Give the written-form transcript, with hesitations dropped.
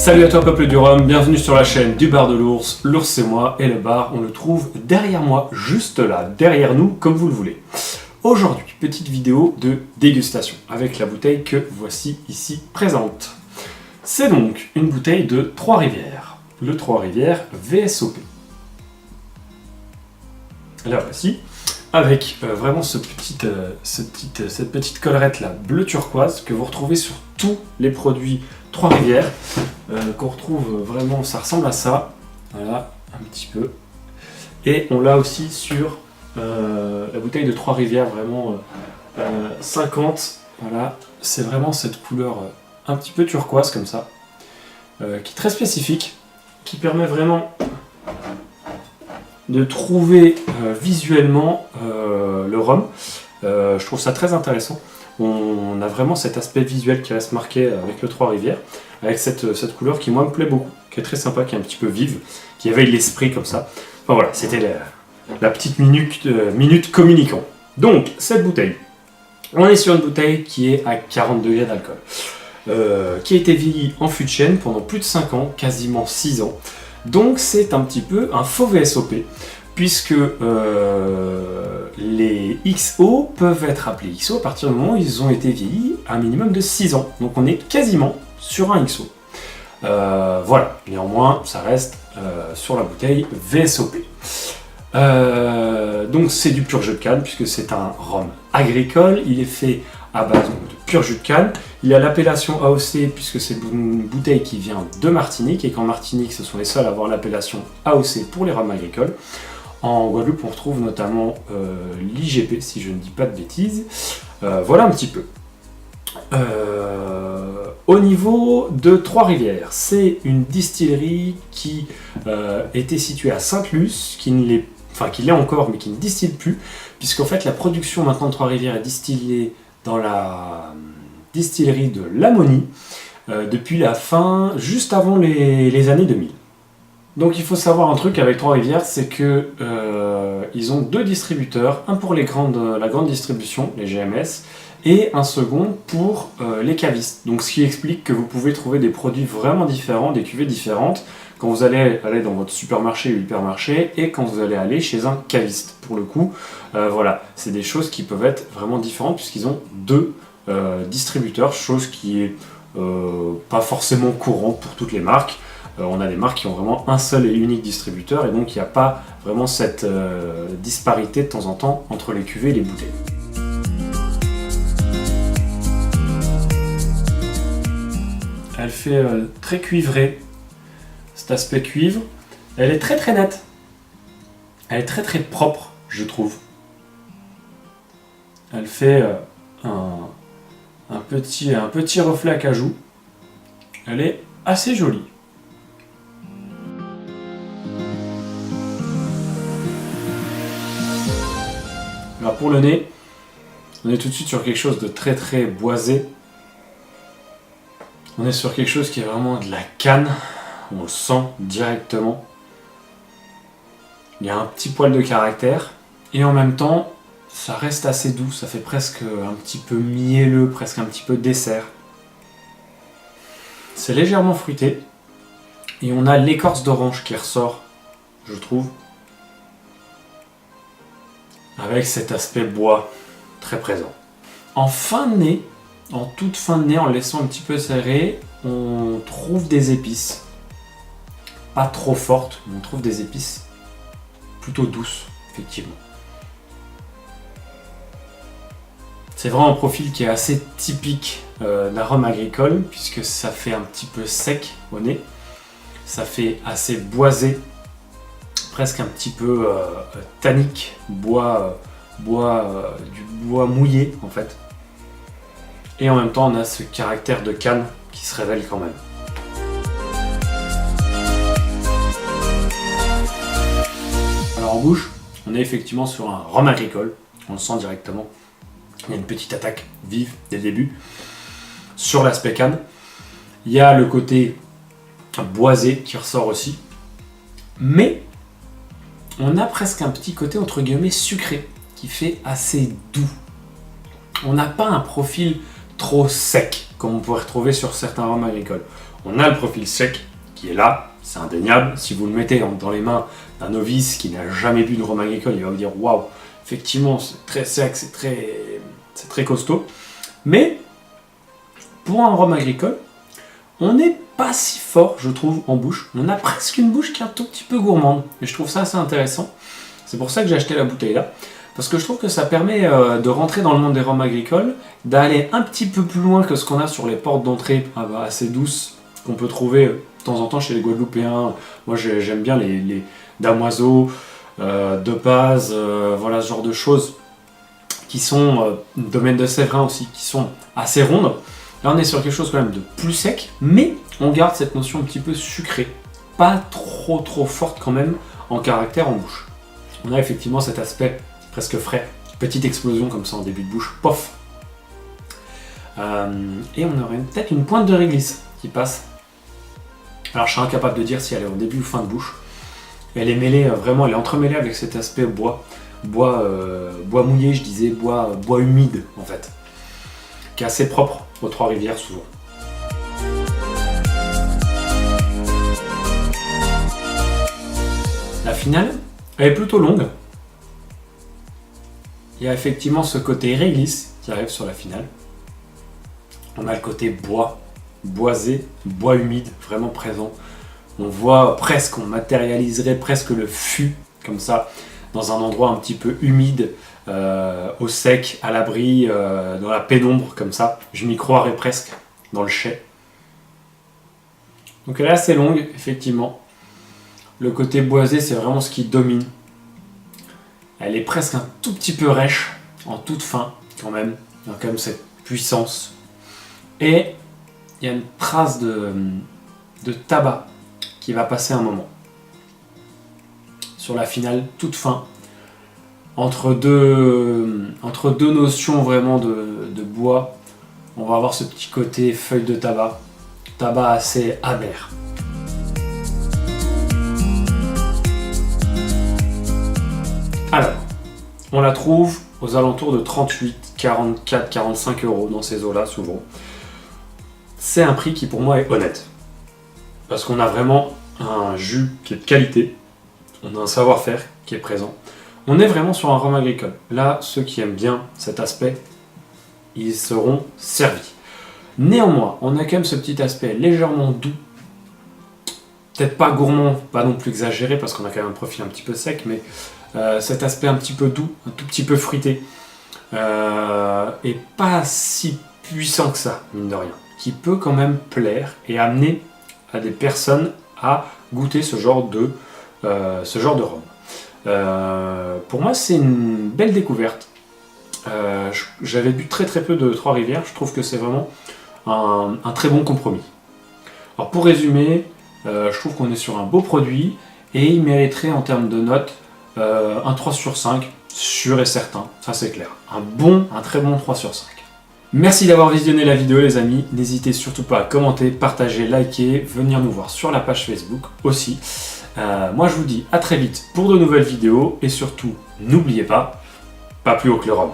Salut à toi peuple du rhum, bienvenue sur la chaîne du bar de l'ours. L'ours c'est moi et le bar on le trouve derrière moi, juste là, derrière nous comme vous le voulez. Aujourd'hui, petite vidéo de dégustation avec la bouteille que voici ici présente. C'est donc une bouteille de Trois-Rivières, le Trois-Rivières VSOP. La voici, avec vraiment cette petite collerette là, bleu turquoise, que vous retrouvez sur tous les produits Trois-Rivières, qu'on retrouve vraiment, ça ressemble à ça, voilà, un petit peu. Et on l'a aussi sur la bouteille de Trois-Rivières, vraiment 50, voilà, c'est vraiment cette couleur un petit peu turquoise comme ça, qui est très spécifique, qui permet vraiment de trouver visuellement le rhum. Je trouve ça très intéressant. On a vraiment cet aspect visuel qui reste marqué avec le Trois-Rivières, avec cette couleur qui moi me plaît beaucoup, qui est très sympa, qui est un petit peu vive, qui éveille l'esprit comme ça. Enfin voilà, c'était la petite minute communicant. Donc cette bouteille, on est sur une bouteille qui est à 40 degrés d'alcool, qui a été vieillie en fût de chêne pendant plus de 5 ans, quasiment 6 ans. Donc c'est un petit peu un faux VSOP, puisque les XO peuvent être appelés XO à partir du moment où ils ont été vieillis à un minimum de 6 ans. Donc on est quasiment sur un XO. Voilà, néanmoins ça reste sur la bouteille VSOP. Donc c'est du pur jus de canne, puisque c'est un rhum agricole, il est fait à base de pur jus de canne. Il a l'appellation AOC puisque c'est une bouteille qui vient de Martinique, et qu'en Martinique ce sont les seuls à avoir l'appellation AOC pour les rhums agricoles. En Guadeloupe on retrouve notamment l'IGP si je ne dis pas de bêtises. Voilà un petit peu. Au niveau de Trois-Rivières, c'est une distillerie qui était située à Sainte-Luce, qui l'est encore mais qui ne distille plus, puisqu'en fait la production maintenant de Trois-Rivières est distillée dans la distillerie de Lamoni depuis la fin, juste avant les années 2000. Donc il faut savoir un truc avec Trois-Rivières, c'est que ils ont 2 distributeurs, un pour la grande distribution, les GMS, et un second pour les cavistes. Donc ce qui explique que vous pouvez trouver des produits vraiment différents, des cuvées différentes, quand vous allez aller dans votre supermarché ou hypermarché, et quand vous allez aller chez un caviste. Pour le coup, voilà, c'est des choses qui peuvent être vraiment différentes, puisqu'ils ont 2 distributeurs, chose qui est pas forcément courante pour toutes les marques. On a des marques qui ont vraiment un seul et unique distributeur, et donc il n'y a pas vraiment cette disparité de temps en temps entre les cuvées et les bouteilles. Elle fait très cuivrée, cet aspect cuivre. Elle est très très nette. Elle est très très propre, je trouve. Elle fait un petit reflet à cajou. Elle est assez jolie. Alors pour le nez, on est tout de suite sur quelque chose de très très boisé. On est sur quelque chose qui est vraiment de la canne, on le sent directement. Il y a un petit poil de caractère, et en même temps, ça reste assez doux, ça fait presque un petit peu mielleux, presque un petit peu dessert. C'est légèrement fruité, et on a l'écorce d'orange qui ressort, je trouve, avec cet aspect bois très présent. En fin de nez, en toute fin de nez, en le laissant un petit peu serré, on trouve des épices. Pas trop fortes, mais on trouve des épices plutôt douces, effectivement. C'est vraiment un profil qui est assez typique d'un rhum agricole, puisque ça fait un petit peu sec au nez. Ça fait assez boisé, presque un petit peu tannique, du bois mouillé en fait. Et en même temps, on a ce caractère de canne qui se révèle quand même. Alors en bouche, on est effectivement sur un rhum agricole. On le sent directement. Il y a une petite attaque vive dès le début. Sur l'aspect canne, il y a le côté boisé qui ressort aussi. Mais on a presque un petit côté entre guillemets sucré qui fait assez doux. On n'a pas un profil trop sec comme on pourrait retrouver sur certains rhums agricoles. On a le profil sec qui est là, c'est indéniable. Si vous le mettez dans les mains d'un novice qui n'a jamais bu de rhum agricole, il va vous dire waouh, effectivement c'est très sec, c'est très costaud. Mais pour un rhum agricole, on n'est pas si fort, je trouve, en bouche. On a presque une bouche qui est un tout petit peu gourmande. Et je trouve ça assez intéressant. C'est pour ça que j'ai acheté la bouteille là. Parce que je trouve que ça permet de rentrer dans le monde des rhums agricoles, d'aller un petit peu plus loin que ce qu'on a sur les portes d'entrée assez douces, qu'on peut trouver de temps en temps chez les Guadeloupéens. Moi j'aime bien les damoiseaux, de Paz, voilà ce genre de choses, qui sont, domaine de Séverin aussi, qui sont assez rondes. Là on est sur quelque chose quand même de plus sec, mais on garde cette notion un petit peu sucrée, pas trop forte quand même en caractère en bouche. On a effectivement cet aspect presque frais, petite explosion comme ça en début de bouche, pof. Et on aurait peut-être une pointe de réglisse qui passe. Alors je suis incapable de dire si elle est au début ou fin de bouche. Elle est mêlée, vraiment, elle est entremêlée avec cet aspect bois mouillé, je disais, bois humide en fait, qui est assez propre aux Trois-Rivières souvent. La finale, elle est plutôt longue. Il y a effectivement ce côté réglisse qui arrive sur la finale. On a le côté boisé, bois humide, vraiment présent. On voit presque, on matérialiserait presque le fût, comme ça, dans un endroit un petit peu humide, au sec, à l'abri, dans la pénombre, comme ça. Je m'y croirais presque, dans le chai. Donc elle est assez longue, effectivement. Le côté boisé, c'est vraiment ce qui domine. Elle est presque un tout petit peu rêche, en toute fin quand même. Il y a quand même cette puissance. Et il y a une trace de tabac qui va passer un moment. Sur la finale, toute fin. Entre deux notions vraiment de bois, on va avoir ce petit côté feuille de tabac. Tabac assez amer. Alors, on la trouve aux alentours de 38, 44, 45 € dans ces eaux-là, souvent. C'est un prix qui pour moi est honnête. Parce qu'on a vraiment un jus qui est de qualité, on a un savoir-faire qui est présent. On est vraiment sur un rhum agricole. Là, ceux qui aiment bien cet aspect, ils seront servis. Néanmoins, on a quand même ce petit aspect légèrement doux. Peut-être pas gourmand, pas non plus exagéré, parce qu'on a quand même un profil un petit peu sec, mais cet aspect un petit peu doux, un tout petit peu fruité, et pas si puissant que ça, mine de rien, qui peut quand même plaire et amener à des personnes à goûter ce genre de rhum. Pour moi, c'est une belle découverte. J'avais bu très peu de Trois-Rivières, je trouve que c'est vraiment un très bon compromis. Alors pour résumer, je trouve qu'on est sur un beau produit et il mériterait en termes de notes un 3 sur 5, sûr et certain, ça c'est clair. Un très bon 3 sur 5. Merci d'avoir visionné la vidéo les amis, n'hésitez surtout pas à commenter, partager, liker, venir nous voir sur la page Facebook aussi. Moi je vous dis à très vite pour de nouvelles vidéos et surtout n'oubliez pas plus haut que le rhum.